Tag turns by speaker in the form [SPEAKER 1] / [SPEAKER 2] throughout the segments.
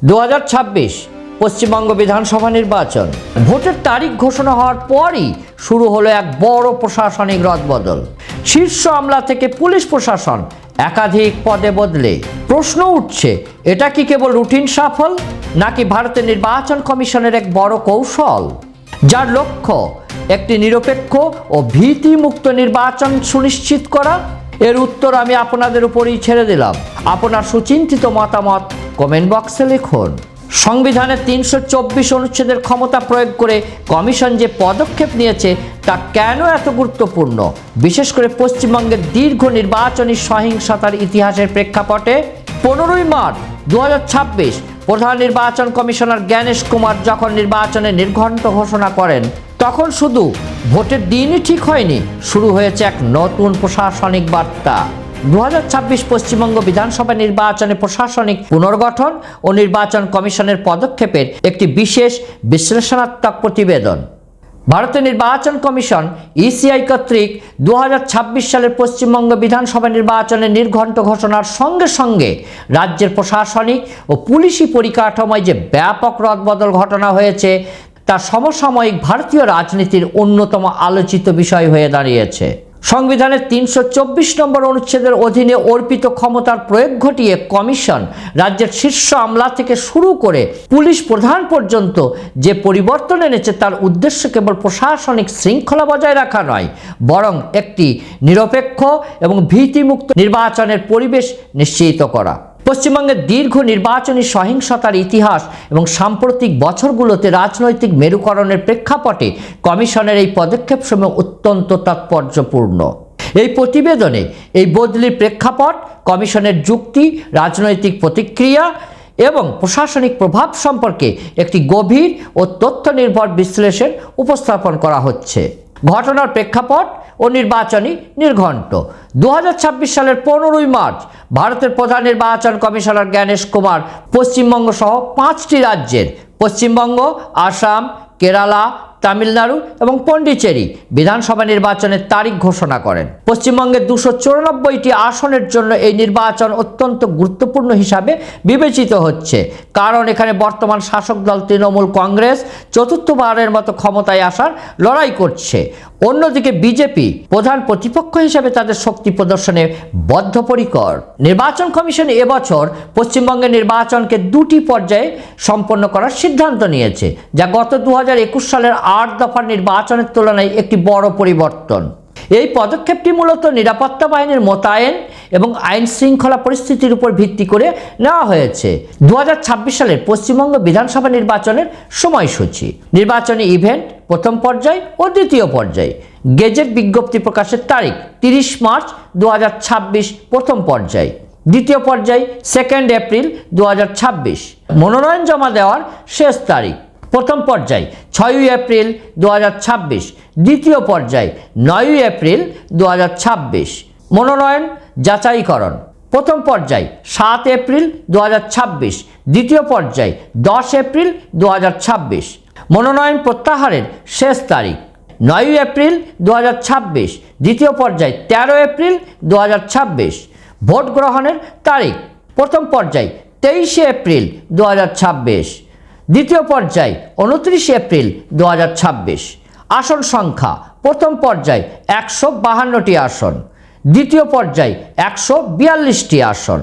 [SPEAKER 1] 2026 পশ্চিমবঙ্গ বিধানসভা নির্বাচন। ভোটের তারিখ ঘোষণা হওয়ার পরই শুরু হলো এক বড় প্রশাসনিক রদবদল। শীর্ষ আমলা থেকে পুলিশ প্রশাসন একাধিক পদে বদলে। প্রশ্ন উঠছে, এটা কি কেবল রুটিন সাফল, নাকি ভারতের নির্বাচন কমিশনের এক বড় কৌশল, যার লক্ষ্য একটি নিরপেক্ষ ও ভীতিমুক্ত নির্বাচন সুনিশ্চিত করা? এর উত্তর আমি আপনাদের উপরেই ছেড়ে দিলাম। আপনার সুচিন্তিত মতামত কমেন্ট বক্সে লিখুন। সংবিধানের 324 অনুচ্ছেদের ক্ষমতা প্রয়োগ করে কমিশন যে পদক্ষেপ নিয়েছে তা কেন এত গুরুত্বপূর্ণ, বিশেষ করে পশ্চিমবঙ্গের দীর্ঘ নির্বাচনী সহিংসতার ইতিহাসের প্রেক্ষাপটে? 15ই মার্চ 2026 প্রধান নির্বাচন কমিশনার জ্ঞানেশ কুমার যখন নির্বাচনের নির্ঘণ্ট ঘোষণা করেন, তখন শুধু ভোটের দিনই ঠিক হয়নি, শুরু হয়েছে এক নতুন প্রশাসনিক বার্তা। 2026 পশ্চিমবঙ্গ বিধানসভা নির্বাচনে প্রশাসনিক পুনর্গঠন ও নির্বাচন কমিশনের পদক্ষেপের একটি বিশেষ বিশ্লেষণাত্মক প্রতিবেদন। ভারতের নির্বাচন কমিশন ইসিআই কর্তৃক 2026 সালের পশ্চিমবঙ্গ বিধানসভা নির্বাচনের নির্ঘণ্ট ঘোষণার সঙ্গে সঙ্গে রাজ্যের প্রশাসনিক ও পুলিশি পরিকাঠামোয় যে ব্যাপক রদবদল ঘটনা হয়েছে তা সমসাময়িক ভারতীয় রাজনীতির অন্যতম আলোচিত বিষয় হয়ে দাঁড়িয়েছে। সংবিধানের 324 নম্বর অনুচ্ছেদের অধীনে অর্পিত ক্ষমতার প্রয়োগ ঘটিয়ে কমিশন রাজ্যের শীর্ষ আমলা থেকে শুরু করে পুলিশ প্রধান পর্যন্ত যে পরিবর্তন এনেছে তার উদ্দেশ্য কেবল প্রশাসনিক শৃঙ্খলা বজায় রাখা নয়, বরং একটি নিরপেক্ষ এবং ভীতিমুক্ত নির্বাচনের পরিবেশ নিশ্চিত করা। পশ্চিমবঙ্গের দীর্ঘ নির্বাচনী সহিংসতার ইতিহাস এবং সাম্প্রতিক বছরগুলোতে রাজনৈতিক মেরুকরণের প্রেক্ষাপটে কমিশনের এই পদক্ষেপ সমূহ অত্যন্ত তাৎপর্যপূর্ণ। এই প্রতিবেদনে এই বদলির প্রেক্ষাপট, কমিশনের যুক্তি, রাজনৈতিক প্রতিক্রিয়া এবং প্রশাসনিক প্রভাব সম্পর্কে একটি গভীর ও তথ্য নির্ভর বিশ্লেষণ উপস্থাপন করা হচ্ছে। ঘটনার প্রেক্ষাপট ও নির্বাচনী নির্ঘণ্ট। 2026 সালের 15ই মার্চ ভারতের প্রধান নির্বাচন কমিশনার জ্ঞানেশ কুমার পশ্চিমবঙ্গ সহ 5টি রাজ্যের পশ্চিমবঙ্গ, আসাম, কেরালা, তামিলনাড়ু এবং পন্ডিচেরি বিধানসভা নির্বাচনের তারিখ ঘোষণা করেন। পশ্চিমবঙ্গের 294টি আসনের জন্য এই নির্বাচন অত্যন্ত গুরুত্বপূর্ণ হিসাবে বিবেচিত হচ্ছে, কারণ এখানে বর্তমান শাসক দল তৃণমূল কংগ্রেস চতুর্থবারের মতো ক্ষমতায় আসার লড়াই করছে। অন্যদিকে বিজেপি প্রধান প্রতিপক্ষ হিসেবে তাদের শক্তি প্রদর্শনে বদ্ধপরিকর। নির্বাচন কমিশন এবছর পশ্চিমবঙ্গের নির্বাচনকে 2টি পর্যায়ে সম্পন্ন করার সিদ্ধান্ত নিয়েছে, যা গত 2021 সালের 8 দফার নির্বাচনের তুলনায় একটি বড় পরিবর্তন। এই পদক্ষেপটি মূলত নিরাপত্তা বাহিনীর মোতায়েন এবং আইন শৃঙ্খলা পরিস্থিতির উপর ভিত্তি করে নেওয়া হয়েছে। 2026 সালের পশ্চিমবঙ্গ বিধানসভা নির্বাচনের সময়সূচি, নির্বাচনী ইভেন্ট প্রথম পর্যায় ও দ্বিতীয় পর্যায়, গেজেট বিজ্ঞপ্তি প্রকাশের তারিখ 30 মার্চ 2026 প্রথম পর্যায়, দ্বিতীয় পর্যায় 2 এপ্রিল 2026, মনোনয়ন জমা দেওয়ার শেষ তারিখ প্রথম পর্যায় 6 এপ্রিল 2026, দ্বিতীয় পর্যায় 9 এপ্রিল 2026, মনোনয়ন যাচাইকরণ প্রথম পর্যায় 7 এপ্রিল 2026, দ্বিতীয় পর্যায় 10 এপ্রিল 2026, মনোনয়ন প্রত্যাহারের শেষ তারিখ 9 এপ্রিল 2026, দ্বিতীয় পর্যায় 13 এপ্রিল 2026, ভোট গ্রহণের তারিখ প্রথম পর্যায় 23 এপ্রিল 2026, দ্বিতীয় পর্যায় 29 এপ্রিল 2026, আসন সংখ্যা প্রথম পর্যায় 152টি আসন, দ্বিতীয় পর্যায় 142টি আসন,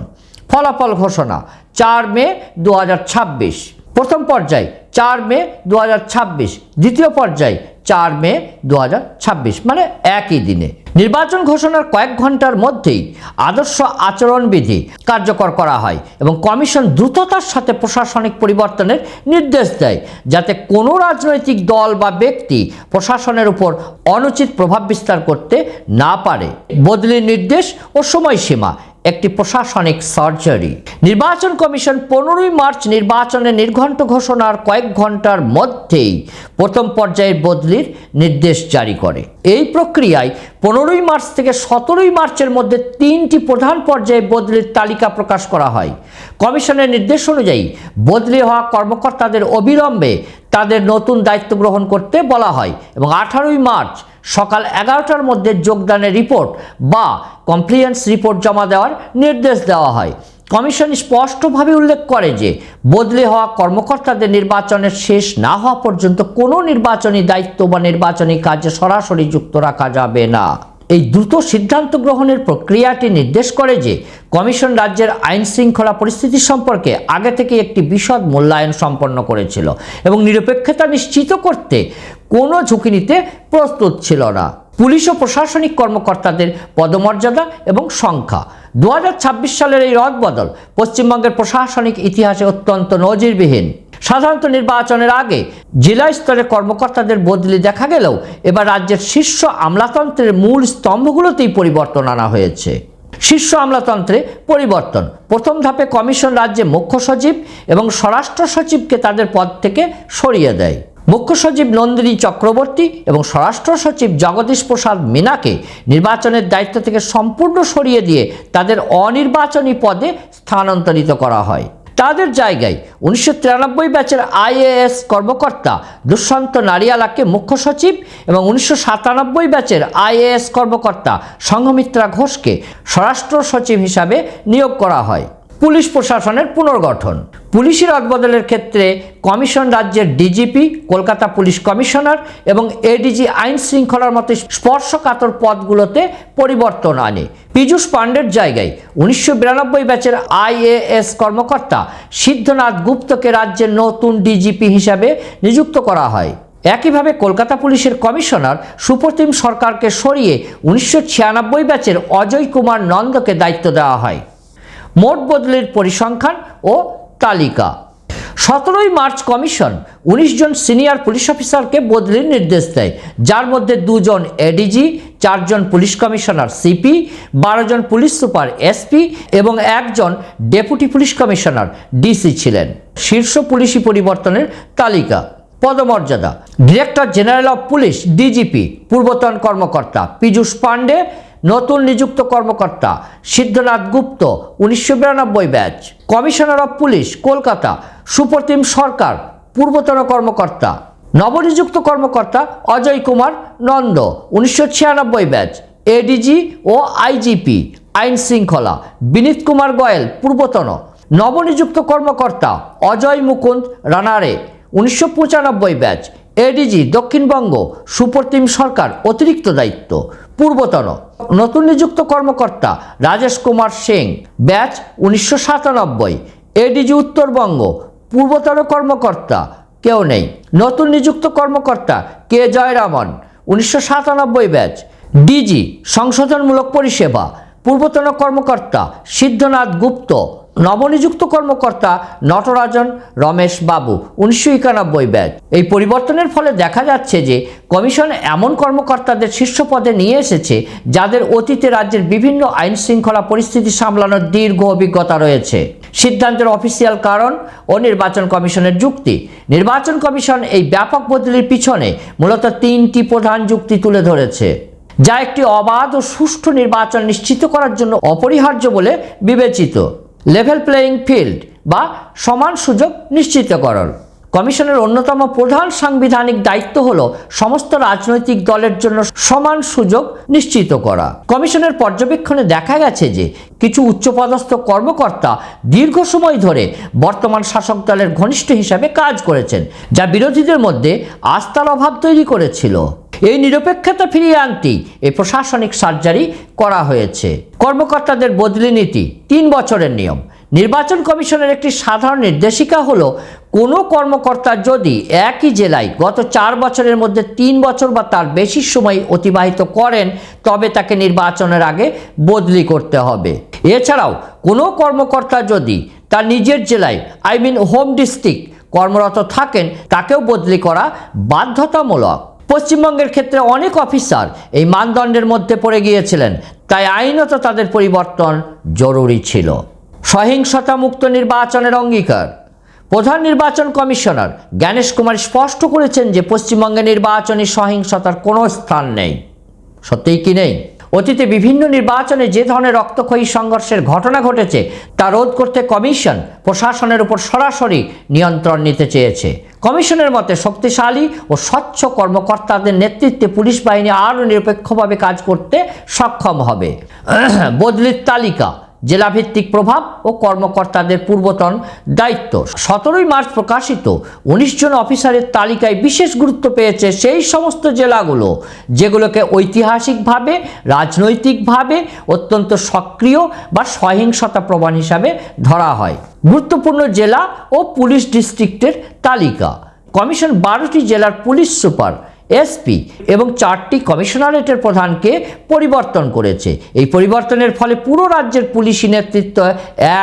[SPEAKER 1] ফলাফল ঘোষণা 4 মে 2026, প্রথম পর্যায় 4 মে 2026, দ্বিতীয় পর্যায় 4 মে 2026, মানে একই দিনে। নির্বাচন ঘোষণার কয়েক ঘন্টার মধ্যেই আদর্শ আচরণবিধি কার্যকর করা হয় এবং কমিশন দ্রুততার সাথে প্রশাসনিক পরিবর্তনের নির্দেশ দেয়, যাতে কোনো রাজনৈতিক দল বা ব্যক্তি প্রশাসনের উপর অনুচিত প্রভাব বিস্তার করতে না পারে। বদলির নির্দেশ ও সময়সীমা একটি প্রশাসনিক সার্জারি। নির্বাচন কমিশন 15ই মার্চ নির্বাচনের নির্ঘণ্ট ঘোষণার কয়েক ঘন্টার মধ্যেই প্রথম পর্যায়ের বদলির নির্দেশ জারি করে। এই প্রক্রিয়ায় 15ই মার্চ থেকে 17ই মার্চের মধ্যে 3টি প্রধান পর্যায়ে বদলির তালিকা প্রকাশ করা হয়। কমিশনের নির্দেশ অনুযায়ী বদলি হওয়া কর্মকর্তাদের অবিলম্বে তাদের নতুন দায়িত্ব গ্রহণ করতে বলা হয় এবং 18ই মার্চ সকাল 11টার মধ্যে যোগদানের রিপোর্ট বা কমপ্লিয়েন্স রিপোর্ট জমা দেওয়ার নির্দেশ দেওয়া হয়। কমিশন স্পষ্টভাবে উল্লেখ করে যে বদলি হওয়া কর্মকর্তাদের নির্বাচনের শেষ না হওয়া পর্যন্ত কোনো নির্বাচনী দায়িত্ব বা নির্বাচনী কাজে সরাসরি যুক্ত রাখা যাবে না। এই দ্রুত সিদ্ধান্ত গ্রহণের প্রক্রিয়াটি নির্দেশ করে যে কমিশন রাজ্যের আইন শৃঙ্খলা পরিস্থিতি সম্পর্কে আগে থেকে একটি বিশদ মূল্যায়ন সম্পন্ন করেছিল এবং নিরপেক্ষতা নিশ্চিত করতে কোনো ঝুঁকি নিতে প্রস্তুত ছিল না। পুলিশ ও প্রশাসনিক কর্মকর্তাদের পদমর্যাদা এবং সংখ্যা। 2026 সালের এই রদবদল পশ্চিমবঙ্গের প্রশাসনিক ইতিহাসে অত্যন্ত নজিরবিহীন। সাধারণত নির্বাচনের আগে জেলা স্তরের কর্মকর্তাদের বদলি দেখা গেলেও এবার রাজ্যের শীর্ষ আমলাতন্ত্রের মূল স্তম্ভগুলোতেই পরিবর্তন আনা হয়েছে। শীর্ষ আমলাতন্ত্রে পরিবর্তন। প্রথম ধাপে কমিশন রাজ্যে মুখ্য সচিব এবং স্বরাষ্ট্র সচিবকে তাদের পদ থেকে সরিয়ে দেয়। মুখ্য সচিব নন্দিনী চক্রবর্তী এবং স্বরাষ্ট্র সচিব জগদীশ প্রসাদ মীনাকে নির্বাচনের দায়িত্ব থেকে সম্পূর্ণ সরিয়ে দিয়ে তাদের অনির্বাচনী পদে স্থানান্তরিত করা হয়। তাদের জায়গায় 1993 ব্যাচের আইএএস কর্মকর্তা দুষ্যন্ত নারিয়ালাকে মুখ্য সচিব এবং 1997 ব্যাচের আইএএস কর্মকর্তা সংঘমিত্রা ঘোষকে স্বরাষ্ট্র সচিব হিসাবে নিয়োগ করা হয়। পুলিশ প্রশাসনের পুনর্গঠন। পুলিশি রদবদলের ক্ষেত্রে কমিশন রাজ্যের ডিজিপি, কলকাতা পুলিশ কমিশনার এবং এডিজি আইন শৃঙ্খলার মতো স্পর্শকাতর পদগুলোতে পরিবর্তন আনে। পীযূষ পাণ্ডের জায়গায় 1992 ব্যাচের আইএএস কর্মকর্তা সিদ্ধনাথ গুপ্তকে রাজ্যের নতুন ডিজিপি হিসাবে নিযুক্ত করা হয়। একইভাবে কলকাতা পুলিশের কমিশনার সুপ্রতিম সরকারকে সরিয়ে 1996 ব্যাচের অজয় কুমার নন্দকে দায়িত্ব দেওয়া হয়। মোট বদলির পরিসংখ্যান ও তালিকা। 17 মার্চ কমিশন 19 জন সিনিয়র পুলিশ অফিসারকে বদলির নির্দেশ দেয়, যার মধ্যে 2 জন এডিজি, 4 জন পুলিশ কমিশনার সিপি, 12 জন পুলিশ সুপার এসপি এবং 1 জন ডেপুটি পুলিশ কমিশনার ডিসি ছিলেন। শীর্ষ পুলিশি পরিবর্তনের তালিকা। পদমর্যাদা। Director general of police DGP পূর্বতন কর্মকর্তা পীযূষ পাণ্ডে, নতুন নিযুক্ত কর্মকর্তা Siddhnath Gupta 1992 batch. Commissioner of police Kolkata Supratim Sarkar পূর্বতন কর্মকর্তা। নবনিযুক্ত কর্মকর্তা অজয় কুমার নন্দ 1996 ব্যাচ। এডিজি ও আইজিপি আইন শৃঙ্খলা বিনীত কুমার গোয়েল পূর্বতন। নবনিযুক্ত কর্মকর্তা অজয় মুকুন্দ রানারে 1995 ব্যাচ। এডিজি দক্ষিণবঙ্গ সুপ্রতিম সরকার অতিরিক্ত দায়িত্ব পূর্বতন। নতুন নিযুক্ত কর্মকর্তা রাজেশ কুমার সিং ব্যাচ 1997। এডিজি উত্তরবঙ্গ পূর্বতন কর্মকর্তা কেউ নেই। নতুন নিযুক্ত কর্মকর্তা কে জয়রামন 1997 ব্যাচ। ডিজি সংশোধনমূলক পরিষেবা পূর্বতন কর্মকর্তা সিদ্ধনাথ গুপ্ত। নবনিযুক্ত কর্মকর্তা নটরাজন রমেশ বাবু 1991 ব্যাচ। এই পরিবর্তনের ফলে দেখা যাচ্ছে যে কমিশন এমন কর্মকর্তাদের শীর্ষ পদে নিয়ে এসেছে যাদের অতীতে রাজ্যের বিভিন্ন আইন শৃঙ্খলা পরিস্থিতি সামলানোর দীর্ঘ অভিজ্ঞতা রয়েছে। সিদ্ধান্তের অফিসিয়াল কারণ ও নির্বাচন কমিশনের যুক্তি। নির্বাচন কমিশন এই ব্যাপক বদলির পিছনে মূলত 3টি প্রধান যুক্তি তুলে ধরেছে, যা একটি অবাধ ও সুষ্ঠু নির্বাচন নিশ্চিত করার জন্য অপরিহার্য বলে বিবেচিত। লেভেল প্লেয়িং ফিল্ড বা সমান সুযোগ নিশ্চিতকরণ। কমিশনের অন্যতম প্রধান সাংবিধানিক দায়িত্ব হল সমস্ত রাজনৈতিক দলের জন্য সমান সুযোগ নিশ্চিত করা। কমিশনের পর্যবেক্ষণে দেখা গেছে যে কিছু উচ্চপদস্থ কর্মকর্তা দীর্ঘ সময় ধরে বর্তমান শাসক দলের ঘনিষ্ঠ হিসাবে কাজ করেছেন, যা বিরোধীদের মধ্যে আস্থার অভাব তৈরি করেছিল। এই নিরপেক্ষতা ফিরিয়ে আনতেই এই প্রশাসনিক সার্জারি করা হয়েছে। কর্মকর্তাদের বদলি নীতি 3 বছরের নিয়ম। নির্বাচন কমিশনের একটি সাধারণ নির্দেশিকা হলো কোনো কর্মকর্তা যদি একই জেলায় গত 4 বছরের মধ্যে 3 বছর বা তার বেশি সময় অতিবাহিত করেন তবে তাকে নির্বাচনের আগে বদলি করতে হবে। এছাড়াও কোনো কর্মকর্তা যদি তার নিজের জেলায় হোম ডিস্ট্রিক্ট কর্মরত থাকেন তাকেও বদলি করা বাধ্যতামূলক। পশ্চিমবঙ্গের ক্ষেত্রে অনেক অফিসার এই মানদণ্ডের মধ্যে পড়ে গিয়েছিলেন, তাই আইনত তাদের পরিবর্তন জরুরি ছিল। সহিংসতা মুক্ত নির্বাচনের অঙ্গীকার। প্রধান নির্বাচন কমিশনার জ্ঞানেশ কুমার স্পষ্ট করেছেন যে পশ্চিমবঙ্গে নির্বাচনী সহিংসতার কোনো স্থান নেই। সত্যিই কি নেই? অতীতে বিভিন্ন নির্বাচনে যে ধরনের রক্তক্ষয়ী সংঘর্ষের ঘটনা ঘটেছে তা রোধ করতে কমিশন প্রশাসনের উপর সরাসরি নিয়ন্ত্রণ নিতে চেয়েছে। কমিশনের মতে শক্তিশালী ও স্বচ্ছ কর্মকর্তাদের নেতৃত্বে পুলিশ বাহিনী আরও নিরপেক্ষভাবে কাজ করতে সক্ষম হবে। বদলির তালিকা। জেলাভিত্তিক প্রভাব ও কর্মকর্তাদের পূর্বতন দায়িত্ব। 17 মার্চ প্রকাশিত 19 জন অফিসারের তালিকায় বিশেষ গুরুত্ব পেয়েছে সেই সমস্ত জেলাগুলো যেগুলোকে ঐতিহাসিকভাবে, রাজনৈতিকভাবে অত্যন্ত সক্রিয় বা সহিংসতা প্রবণ হিসাবে ধরা হয়। গুরুত্বপূর্ণ জেলা ও পুলিশ ডিস্ট্রিক্টের তালিকা। কমিশন 12টি জেলার পুলিশ সুপার, এসপি এবং 4টি কমিশনারেটের প্রধানকে পরিবর্তন করেছে। এই পরিবর্তনের ফলে পুরো রাজ্যের পুলিশি নেতৃত্ব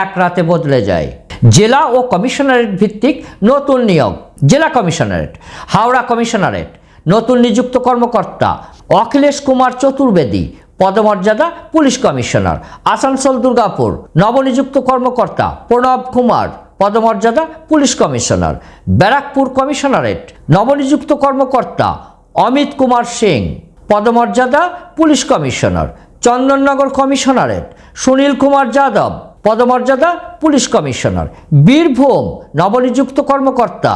[SPEAKER 1] এক রাতে বদলে যায়। জেলা ও কমিশনারেট ভিত্তিক নতুন নিয়োগ। জেলা কমিশনারেট। হাওড়া কমিশনারেট, নতুন নিযুক্ত কর্মকর্তা অখিলেশ কুমার চতুর্বেদী, পদমর্যাদা পুলিশ কমিশনার। আসানসোল দুর্গাপুর, নবনিযুক্ত কর্মকর্তা প্রণব কুমার, পদমর্যাদা পুলিশ কমিশনার। ব্যারাকপুর কমিশনারেট, নবনিযুক্ত কর্মকর্তা অমিত কুমার সিং, পদমর্যাদা police commissioner. Chandannagar commissionerate, Sunil Kumar Yadav, পদমর্যাদা পুলিশ কমিশনার। বীরভূম, নবনিযুক্ত কর্মকর্তা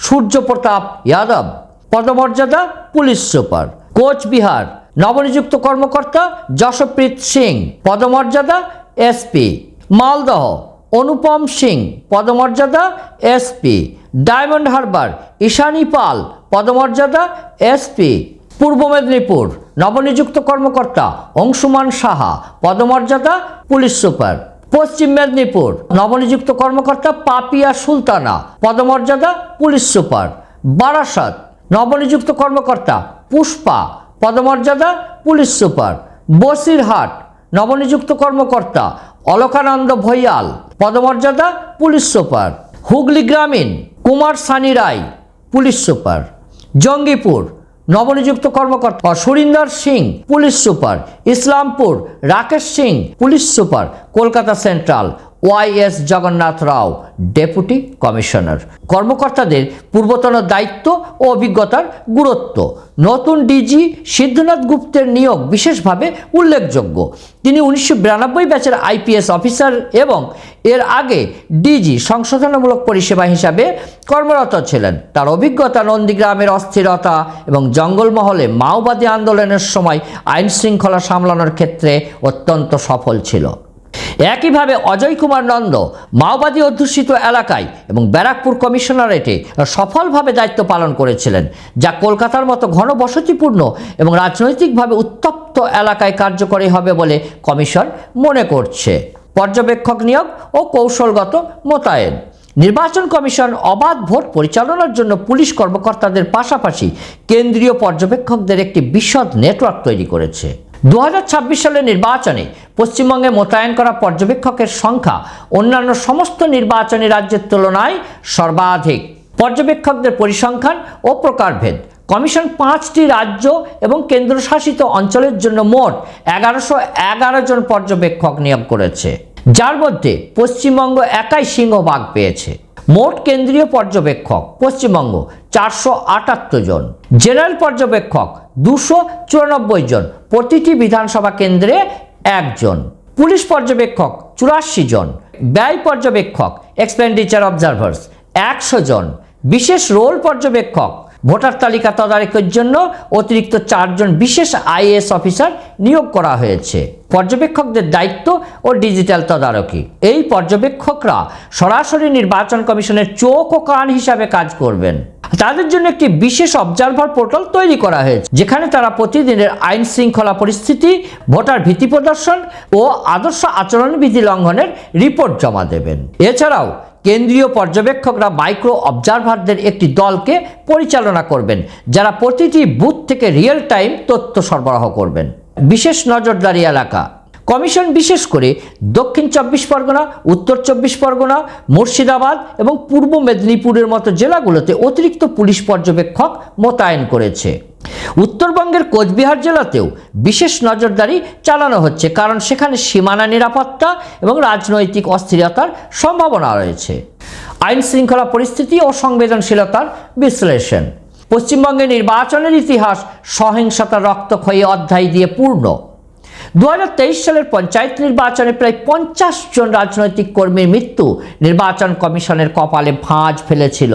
[SPEAKER 1] সূর্যপ্রতাপ যাদব, পদমর্যাদা পুলিশ সুপার। কোচবিহার, নবনিযুক্ত কর্মকর্তা যশপ্রীত সিং, পদমর্যাদা এসপি। মালদহ, অনুপম সিং, পদমর্যাদা এসপি। ডায়মন্ড হারবার, ঈশানী পাল, পদমর্যাদা এসপি। পূর্ব মেদিনীপুর, নবনিযুক্ত কর্মকর্তা অংশুমান সাহা, পদমর্যাদা পুলিশ সুপার। পশ্চিম মেদিনীপুর, নবনিযুক্ত কর্মকর্তা পাপিয়া সুলতানা, পদমর্যাদা পুলিশ সুপার। বারাসাত, নবনিযুক্ত কর্মকর্তা পুষ্পা, পদমর্যাদা পুলিশ সুপার। বসিরহাট, নবনিযুক্ত কর্মকর্তা অলকানন্দ ভৈয়াল, পদমর্যাদা পুলিশ সুপার। হুগলি গ্রামীণ, কুমার সানি রায়, পুলিশ সুপার। জঙ্গিপুর, নবনিযুক্ত কর্মকর্তা Surinder Singh, police super. Islampur, Rakesh Singh, police super. Kolkata central, YS Jagannath Rao, deputy commissioner. কর্মকর্তাদের পূর্বতন দায়িত্ব ও অভিজ্ঞতার গুরুত্ব। নতুন ডিজি সিদ্ধনাথ গুপ্তের নিয়োগ বিশেষভাবে উল্লেখযোগ্য। তিনি 1992 ব্যাচের আইপিএস অফিসার এবং এর আগে ডিজি সংশোধনমূলক পরিষেবা হিসাবে কর্মরত ছিলেন। তার অভিজ্ঞতা নন্দীগ্রামের অস্থিরতা এবং জঙ্গলমহলে মাওবাদী আন্দোলনের সময় আইন শৃঙ্খলা সামলানোর ক্ষেত্রে অত্যন্ত সফল ছিল। একইভাবে অজয় কুমার নন্দ মাওবাদী অধ্যুষিত এলাকায় এবং ব্যারাকপুর কমিশনারেটে সফলভাবে দায়িত্ব পালন করেছিলেন, যা কলকাতার মতো ঘনবসতিপূর্ণ এবং রাজনৈতিকভাবে উত্তপ্ত এলাকায় কার্যকরী হবে বলে কমিশন মনে করছে। পর্যবেক্ষক নিয়োগ ও কৌশলগত মোতায়েন। নির্বাচন কমিশন অবাধ ভোট পরিচালনার জন্য পুলিশ কর্মকর্তাদের পাশাপাশি কেন্দ্রীয় পর্যবেক্ষকদের একটি বিশদ নেটওয়ার্ক তৈরি করেছে। 2026 সালের নির্বাচনে পশ্চিমবঙ্গে মোতায়েন করা পর্যবেক্ষকের সংখ্যা অন্যান্য সমস্ত নির্বাচনী রাজ্যের তুলনায় সর্বাধিক। পর্যবেক্ষকদের পরিসংখ্যান ও প্রকারভেদ। কমিশন 5টি রাজ্য এবং কেন্দ্রশাসিত অঞ্চলের জন্য মোট 1111 জন পর্যবেক্ষক নিয়োগ করেছে, যার মধ্যে পশ্চিমবঙ্গ একাই সিংহভাগ পেয়েছে। মোট কেন্দ্রীয় পর্যবেক্ষক পশ্চিমবঙ্গ 478 জন, জেনারেল পর্যবেক্ষক 294 জন, প্রতিটি বিধানসভা কেন্দ্রে 1 জন। পুলিশ পর্যবেক্ষক 84 জন, ব্যয় পর্যবেক্ষক এক্সপেন্ডিচার অবজারভার্স 100 জন, বিশেষ রোল পর্যবেক্ষক ভোটার তালিকা তদারকির জন্য অতিরিক্ত 4 জন বিশেষ আইএএস অফিসার নিয়োগ করা হয়েছে। পর্যবেক্ষকদের দায়িত্ব ও ডিজিটাল তদারকি। এই পর্যবেক্ষকরা সরাসরি নির্বাচন কমিশনের চোখ ও কান হিসাবে কাজ করবেন। তাদের জন্য একটি বিশেষ অবজারভার পোর্টাল তৈরি করা হয়েছে, যেখানে তারা প্রতিদিনের আইন শৃঙ্খলা পরিস্থিতি, ভোটার ভীতি প্রদর্শন ও আদর্শ আচরণবিধি লঙ্ঘনের রিপোর্ট জমা দেবেন। এছাড়াও কেন্দ্রীয় পর্যবেক্ষকরা মাইক্রো অবজারভারদের একটি দলকে পরিচালনা করবেন, যারা প্রতিটি বুথ থেকে রিয়েল টাইম তথ্য সরবরাহ করবেন। বিশেষ নজরদারি এলাকা। কমিশন বিশেষ করে দক্ষিণ 24 পরগনা, উত্তর 24 পরগনা, মুর্শিদাবাদ এবং পূর্ব মেদিনীপুরের মতো জেলাগুলোতে অতিরিক্ত পুলিশ পর্যবেক্ষক মোতায়েন করেছে। উত্তরবঙ্গের কোচবিহার জেলাতেও বিশেষ নজরদারি চালানো হচ্ছে, কারণ সেখানে সীমানা নিরাপত্তা এবং রাজনৈতিক অস্থিরতার সম্ভাবনা রয়েছে। আইন শৃঙ্খলা পরিস্থিতি ও সংবেদনশীলতার বিশ্লেষণ। পশ্চিমবঙ্গের নির্বাচনের ইতিহাস সহিংসতার রক্তক্ষয়ী অধ্যায় দিয়ে পূর্ণ। 2023 সালের পঞ্চায়েত নির্বাচনে প্রায় 50 জন রাজনৈতিক কর্মীর মৃত্যু নির্বাচন কমিশনের কপালে ভাঁজ ফেলেছিল।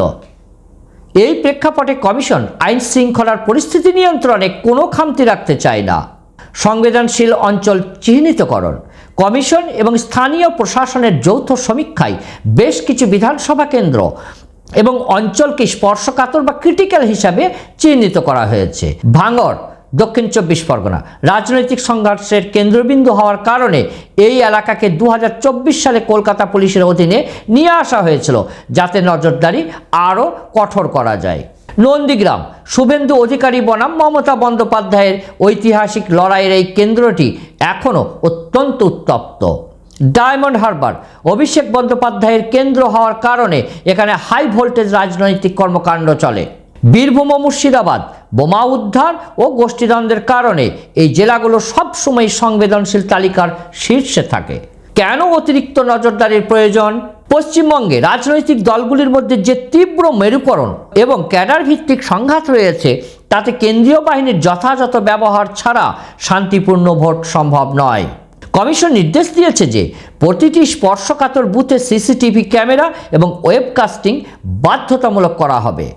[SPEAKER 1] এই প্রেক্ষাপটে কমিশন আইন শৃঙ্খলার পরিস্থিতি নিয়ন্ত্রণে কোনো খামতি রাখতে চায় না। সংবেদনশীল অঞ্চল চিহ্নিতকরণ। কমিশন এবং স্থানীয় প্রশাসনের যৌথ সমীক্ষায় বেশ কিছু বিধানসভা কেন্দ্র এবং অঞ্চলকে স্পর্শকাতর বা ক্রিটিক্যাল হিসাবে চিহ্নিত করা হয়েছে। ভাঙড়, দক্ষিণ 24 পরগনা রাজনৈতিক সংঘর্ষের কেন্দ্রবিন্দু হওয়ার কারণে এই এলাকাকে 2024 সালে কলকাতা পুলিশের অধীনে নিয়ে আসা হয়েছিল, যাতে নজরদারি আরও কঠোর করা যায়। নন্দীগ্রাম, শুভেন্দু অধিকারী বনাম মমতা বন্দ্যোপাধ্যায়ের ঐতিহাসিক লড়াইয়ের এই কেন্দ্রটি এখনও অত্যন্ত উত্তপ্ত। ডায়মন্ড হারবার, অভিষেক বন্দ্যোপাধ্যায়ের কেন্দ্র হওয়ার কারণে এখানে হাই ভোল্টেজ রাজনৈতিক কর্মকাণ্ড চলে। বীরভূম ও মুর্শিদাবাদ, বোমা উদ্ধার ও গোষ্ঠীদ্বন্দ্বের কারণে এই জেলাগুলো সবসময় সংবেদনশীল তালিকার শীর্ষে থাকে। কেন অতিরিক্ত নজরদারির প্রয়োজন? পশ্চিমবঙ্গে রাজনৈতিক দলগুলির মধ্যে যে তীব্র মেরুকরণ এবং ক্যাডার ভিত্তিক সংঘাত রয়েছে, তাতে কেন্দ্রীয় বাহিনীর যথাযথ ব্যবহার ছাড়া শান্তিপূর্ণ ভোট সম্ভব নয়। কমিশন নির্দেশ দিয়েছে যে প্রতিটি স্পর্শকাতর বুথে সিসিটিভি ক্যামেরা এবং ওয়েবকাস্টিং বাধ্যতামূলক করা হবে।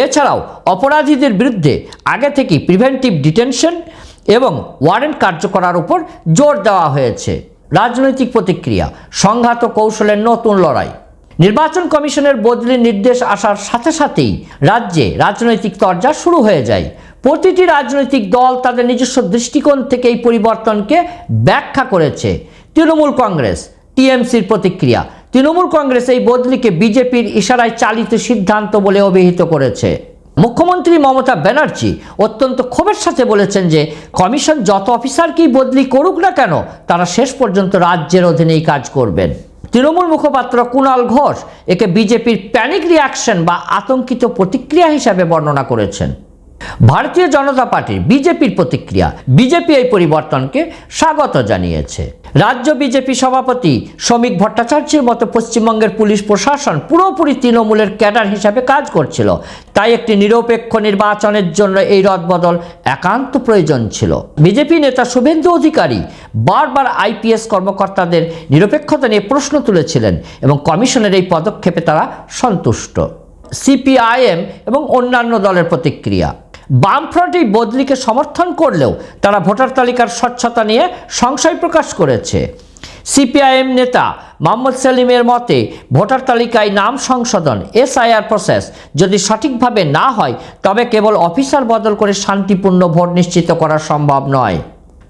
[SPEAKER 1] এছাড়াও অপরাধীদের বিরুদ্ধে আগে থেকেই প্রিভেন্টিভ ডিটেনশন এবং ওয়ারেন্ট কার্যকরার উপর জোর দেওয়া হয়েছে। রাজনৈতিক প্রতিক্রিয়া, সংঘাত ও কৌশলের নতুন লড়াই। নির্বাচন কমিশনের বদলির নির্দেশ আসার সাথে সাথেই রাজ্যে রাজনৈতিক তরজা শুরু হয়ে যায়। প্রতিটি রাজনৈতিক দল তাদের নিজস্ব দৃষ্টিকোণ থেকে এই পরিবর্তনকে ব্যাখ্যা করেছে। তৃণমূল কংগ্রেস, টিএমসির প্রতিক্রিয়া। তৃণমূল কংগ্রেস এই বদলিকে বিজেপির ইশারায় চালিত সিদ্ধান্ত বলে অভিহিত করেছে। মুখ্যমন্ত্রী মমতা ব্যানার্জি অত্যন্ত ক্ষোভের সাথে বলেছেন যে কমিশন যত অফিসারকেই বদলি করুক না কেন, তারা শেষ পর্যন্ত রাজ্যের অধীনেই কাজ করবেন। তৃণমূল মুখপাত্র কুণাল ঘোষ একে বিজেপির প্যানিক রিয়াকশন বা আতঙ্কিত প্রতিক্রিয়া হিসাবে বর্ণনা করেছেন। ভারতীয় জনতা পার্টির বিজেপির প্রতিক্রিয়া, বিজেপি এই পরিবর্তনকে স্বাগত জানিয়েছে। রাজ্য বিজেপি সভাপতি শ্রমিক ভট্টাচার্যের মতো পশ্চিমবঙ্গের পুলিশ প্রশাসন পুরোপুরি তৃণমূলের ক্যাডার হিসাবে কাজ করছিল, তাই একটি নিরপেক্ষ নির্বাচনের জন্য এই রদবদল একান্ত প্রয়োজন ছিল। বিজেপি নেতা শুভেন্দু অধিকারী বারবার আইপিএস কর্মকর্তাদের নিরপেক্ষতা নিয়ে প্রশ্ন তুলেছিলেন এবং কমিশনের এই পদক্ষেপে তারা সন্তুষ্ট। সিপিআইএম এবং অন্যান্য দলের প্রতিক্রিয়া। বামফ্রন্ট এই বদলিকে সমর্থন করলেও তারা ভোটার তালিকার স্বচ্ছতা নিয়ে সংশয় প্রকাশ করেছে। সিপিআইএম নেতা মোহাম্মদ সেলিমের মতে ভোটার তালিকায় নাম সংশোধন এসআইআর প্রসেস যদি সঠিকভাবে না হয়, তবে কেবল অফিসার বদল করে শান্তিপূর্ণ ভোট নিশ্চিত করা সম্ভব নয়।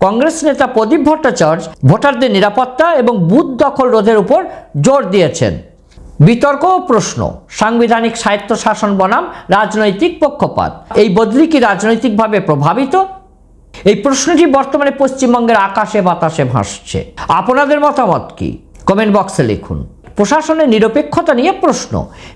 [SPEAKER 1] কংগ্রেস নেতা প্রদীপ ভট্টাচার্য ভোটারদের নিরাপত্তা এবং বুথ দখল রোধের উপর জোর দিয়েছেন। বিতর্ক ও প্রশ্ন, সাংবিধানিক স্বায়ত্তশাসন বনাম রাজনৈতিক পক্ষপাত। এই বদলি কি রাজনৈতিকভাবে প্রভাবিত? এই প্রশ্নটি বর্তমানে পশ্চিমবঙ্গের আকাশে বাতাসে ভাসছে। আপনাদের মতামত কি? কমেন্ট বক্সে লিখুন। প্রশাসনের নিরপেক্ষতা নিয়ে প্রশ্ন।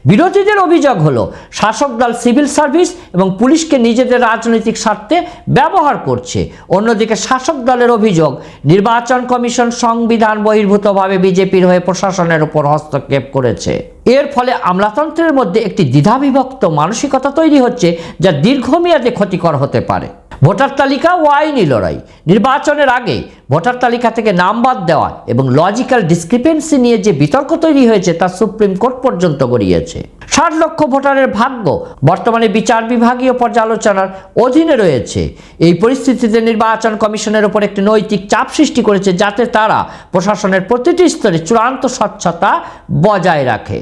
[SPEAKER 1] বিরোধীদের অভিযোগ হলো শাসক দল সিভিল সার্ভিস এবং পুলিশকে নিজেদের রাজনৈতিক স্বার্থে ব্যবহার করছে। অন্যদিকে শাসক দলের অভিযোগ নির্বাচন কমিশন সংবিধান বহির্ভূতভাবে বিজেপির হয়ে প্রশাসনের উপর হস্তক্ষেপ করেছে। এর ফলে আমলাতন্ত্রের মধ্যে একটি দ্বিধাবিভক্ত মানসিকতা তৈরি হচ্ছে, যা দীর্ঘমেয়াদে ক্ষতিকর হতে পারে। ভোটার তালিকা ও আইনি লড়াই। নির্বাচনের আগে ভোটার তালিকা থেকে নাম বাদ দেওয়া এবং লজিক্যাল ডিসক্রিপেন্সি নিয়ে যে বিতর্ক তৈরি হয়েছে তা সুপ্রিম কোর্ট পর্যন্ত গড়িয়েছে। 60 লক্ষ ভোটারের ভাগ্য বর্তমানে বিচার বিভাগীয় পর্যালোচনার অধীনে রয়েছে। এই পরিস্থিতিতে নির্বাচন কমিশনের উপর একটি নৈতিক চাপ সৃষ্টি করেছে, যাতে তারা প্রশাসনের প্রতিটি স্তরে চূড়ান্ত স্বচ্ছতা বজায় রাখে।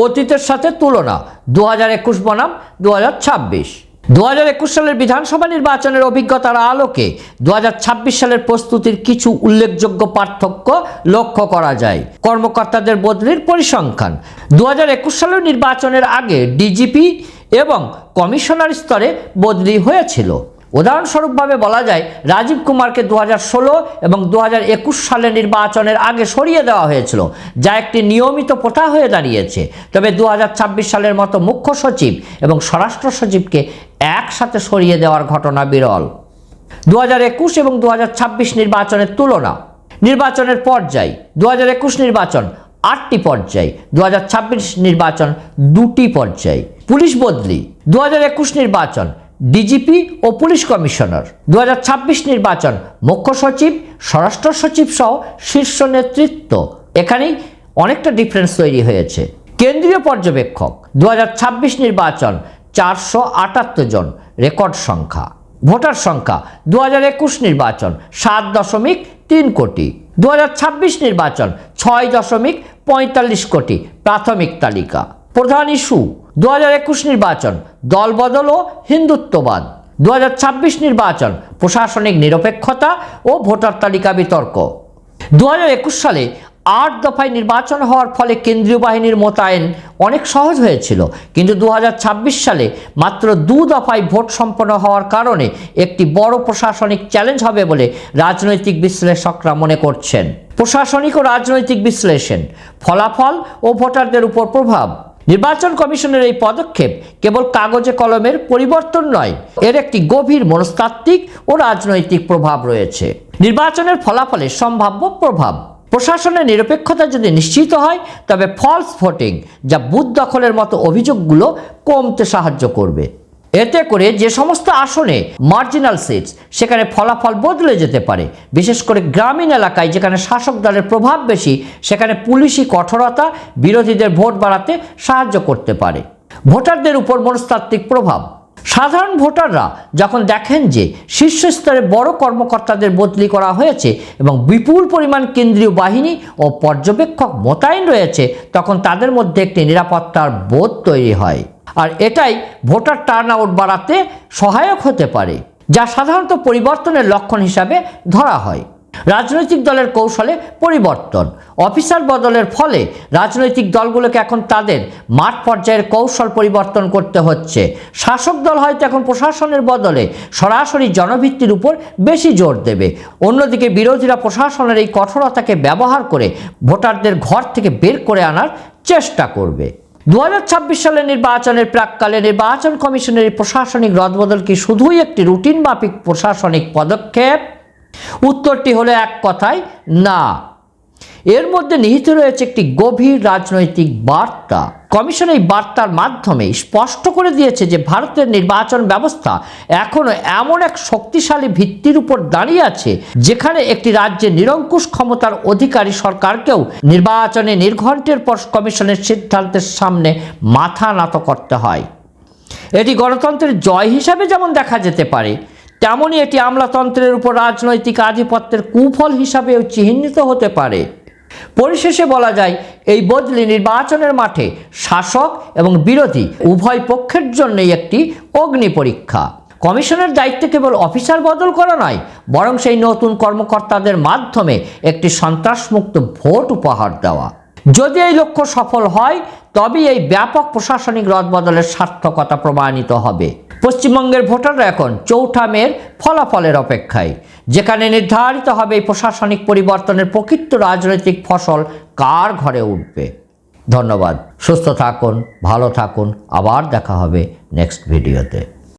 [SPEAKER 1] অতীতের সাথে তুলনা। 2021 বনাম 2026। 2021 সালের বিধানসভা নির্বাচনের অভিজ্ঞতার আলোকে 2026 সালের প্রস্তুতির কিছু উল্লেখযোগ্য পার্থক্য লক্ষ্য করা যায়। কর্মকর্তাদের বদলির পরিসংখ্যান। 2021 সালের নির্বাচনের আগে ডিজিপি এবং কমিশনার স্তরে বদলি হয়েছিল। উদাহরণস্বরূপভাবে বলা যায়, রাজীব কুমারকে 2016 এবং 2021 সালের নির্বাচনের আগে সরিয়ে দেওয়া হয়েছিল, যা একটি নিয়মিত প্রথা হয়ে দাঁড়িয়েছে। তবে 2026 সালের মতো মুখ্য সচিব এবং স্বরাষ্ট্র সচিবকে একসাথে সরিয়ে দেওয়ার ঘটনা বিরল। 2021 এবং 2026 নির্বাচনের তুলনা। নির্বাচনের পর্যায়। 2021 নির্বাচন 8টি পর্যায়, 2026 নির্বাচন 2টি পর্যায়। পুলিশ বদলি। 2021 নির্বাচন ডিজিপি ও পুলিশ কমিশনার। 2026 নির্বাচন মুখ্য সচিব, স্বরাষ্ট্র সচিব সহ শীর্ষ নেতৃত্ব। এখানেই অনেকটা ডিফারেন্স তৈরি হয়েছে। কেন্দ্রীয় পর্যবেক্ষক। 2026 নির্বাচন 478 জন, রেকর্ড সংখ্যা। ভোটার সংখ্যা। 2021 নির্বাচন 7.3 3 কোটি। 2026 নির্বাচন 6.45 কোটি প্রাথমিক তালিকা। প্রধান ইস্যু 2021 নির্বাচন দলবদল ও হিন্দুত্ববাদ। 2026 নির্বাচন প্রশাসনিক নিরপেক্ষতা ও ভোটার তালিকা বিতর্ক। 2021 সালে 8 দফায় নির্বাচন হওয়ার ফলে কেন্দ্রীয় বাহিনীর মোতায়েন অনেক সহজ হয়েছিল, কিন্তু 2026 সালে মাত্র 2 দফায় ভোট সম্পন্ন হওয়ার কারণে একটি বড় প্রশাসনিক চ্যালেঞ্জ হবে বলে রাজনৈতিক বিশ্লেষকরা মনে করছেন। প্রশাসনিক ও রাজনৈতিক বিশ্লেষণ, ফলাফল ও ভোটারদের উপর প্রভাব। নির্বাচন কমিশনের এই পদক্ষেপ কেবল কাগজে কলমের পরিবর্তন নয়, এর একটি গভীর মনস্তাত্ত্বিক ও রাজনৈতিক প্রভাব রয়েছে। নির্বাচনের ফলাফলের সম্ভাব্য প্রভাব। প্রশাসনের নিরপেক্ষতা যদি নিশ্চিত হয়, তবে ফলস ভোটিং যা বুথ দখলের মতো অভিযোগগুলো কমতে সাহায্য করবে। এতে করে যে সমস্ত আসনে মার্জিনাল সিটস, সেখানে ফলাফল বদলে যেতে পারে। বিশেষ করে গ্রামীণ এলাকায় যেখানে শাসক দলের প্রভাব বেশি, সেখানে পুলিশি কঠোরতা বিরোধীদের ভোট বাড়াতে সাহায্য করতে পারে। ভোটারদের উপর মনস্তাত্ত্বিক প্রভাব। সাধারণ ভোটাররা যখন দেখেন যে শীর্ষস্তরে বড় কর্মকর্তাদের বদলি করা হয়েছে এবং বিপুল পরিমাণ কেন্দ্রীয় বাহিনী ও পর্যবেক্ষক মোতায়েন রয়েছে, তখন তাদের মধ্যে একটি নিরাপত্তার বোধ তৈরি হয়। আর এটাই ভোটার টার্ন আউট বাড়াতে সহায়ক হতে পারে, যা সাধারণত পরিবর্তনের লক্ষণ হিসাবে ধরা হয়। রাজনৈতিক দলের কৌশলে পরিবর্তন। অফিসার বদলের ফলে রাজনৈতিক দলগুলোকে এখন তাদের মাঠ পর্যায়ের কৌশল পরিবর্তন করতে হচ্ছে। শাসক দল হয়তো এখন প্রশাসনের বদলে সরাসরি জনভিত্তির উপর বেশি জোর দেবে। অন্যদিকে বিরোধীরা প্রশাসনের এই কঠোরতাকে ব্যবহার করে ভোটারদের ঘর থেকে বের করে আনার চেষ্টা করবে। 2026 সালের নির্বাচনের প্রাক্কালে নির্বাচন কমিশনের এই প্রশাসনিক রদবদল কি শুধুই একটি রুটিন মাফিক প্রশাসনিক পদক্ষেপ? উত্তরটি হলো এক কথায় না। এর মধ্যে নিহিত রয়েছে একটি গভীর রাজনৈতিক বার্তা। কমিশন এই বার্তার মাধ্যমে স্পষ্ট করে দিয়েছে যে ভারতের নির্বাচন ব্যবস্থা এখনো এমন এক শক্তিশালী ভিত্তির উপর দাঁড়িয়ে আছে, যেখানে একটি রাজ্যের নিরঙ্কুশ ক্ষমতার অধিকারী সরকারকেও নির্বাচনে নির্ঘণ্টের পর কমিশনের সিদ্ধান্তের সামনে মাথা নত করতে হয়। এটি গণতন্ত্রের জয় হিসাবে যেমন দেখা যেতে পারে, তেমনই এটি আমলাতন্ত্রের উপর রাজনৈতিক আধিপত্যের কুফল হিসাবেও চিহ্নিত হতে পারে। পরিশেষে বলা যায়, এই বদলি নির্বাচনের মাঠে শাসক এবং বিরোধী উভয় পক্ষের জন্যই একটি অগ্নি পরীক্ষা। কমিশনের দায়িত্ব কেবল অফিসার বদল করা নয়, বরং সেই নতুন কর্মকর্তাদের মাধ্যমে একটি সন্ত্রাসমুক্ত ভোট উপহার দেওয়া। যদি এই লক্ষ্য সফল হয়, তবেই এই ব্যাপক প্রশাসনিক রদবদলের সার্থকতা প্রমাণিত হবে। পশ্চিমবঙ্গের ভোটাররা এখন 4 মের ফলাফলের অপেক্ষায়, যেখানে নির্ধারিত হবে এই প্রশাসনিক পরিবর্তনের প্রকৃত রাজনৈতিক ফসল কার ঘরে উঠবে। ধন্যবাদ। সুস্থ থাকুন, ভালো থাকুন। আবার দেখা হবে নেক্সট ভিডিওতে।